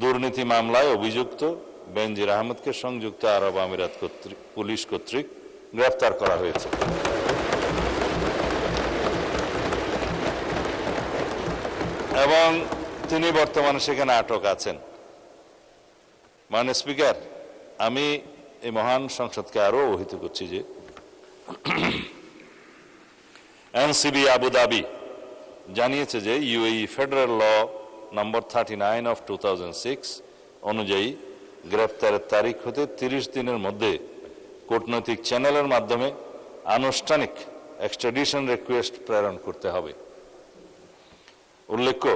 দুর্নীতি মামলায় অভিযুক্ত বেনজির আহমেদকে সংযুক্ত আরব আমিরাত পুলিশ কর্তৃক গ্রেফতার করা হয়েছে। এবং তিনি বর্তমানে সেখানে আটক আছেন। মাননীয় স্পিকার, আমি এই মহান সংসদকে আরো অবহিত করছি যে এনসিবি আবুধাবি জানিয়েছে যে UAE federal law number 39 of 2006 অনুযায়ী গ্রেফতারের তারিখ হতে 30 দিনের মধ্যে কূটনৈতিক চ্যানেলের মাধ্যমে আনুষ্ঠানিক এক্সট্রাডিশন রিকোয়েস্ট প্রেরণ করতে হবে। উল্লেখ্য,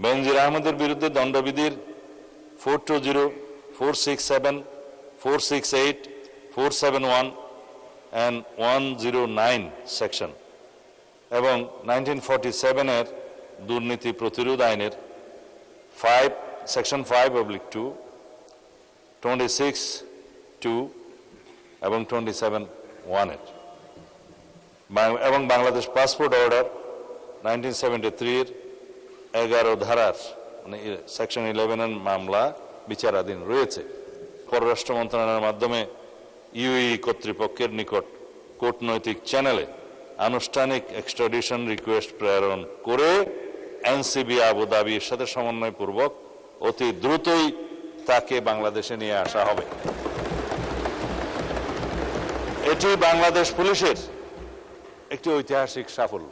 বেনজির আহমেদের বিরুদ্ধে দণ্ডবিধির 420, 467, 468, 471 and 109 সেকশন এবং 1947 এর দুর্নীতি প্রতিরোধ আইনের সেকশন 5/2, 26(2) এবং 27(1) এর এবং বাংলাদেশ পাসপোর্ট অর্ডার 1973 এর 11 ধারার মানে সেকশন 11 এর মামলা বিচারাধীন রয়েছে। পররাষ্ট্র মন্ত্রণালয়ের মাধ্যমে ইউএই কর্তৃপক্ষের নিকট কূটনৈতিক চ্যানেলে আনুষ্ঠানিক এক্সট্রাডিশন রিকোয়েস্ট প্রেরণ করে এনসিবি আবুধাবির সাথে সমন্বয়পূর্বক অতি দ্রুতই তাকে বাংলাদেশে নিয়ে আসা হবে। এটি বাংলাদেশ পুলিশের একটি ঐতিহাসিক সাফল্য।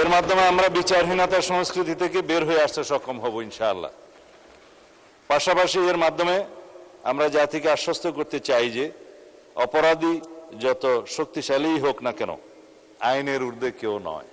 এর মাধ্যমে আমরা বিচারহীনতার সংস্কৃতি থেকে বের হয়ে আসতে সক্ষম হব ইনশাআল্লাহ। পাশাপাশি এর মাধ্যমে আমরা জাতিকে আশ্বস্ত করতে চাই যে অপরাধী যত শক্তিশালী হোক না কেন, আইনের ঊর্ধ্বে কেউ নয়।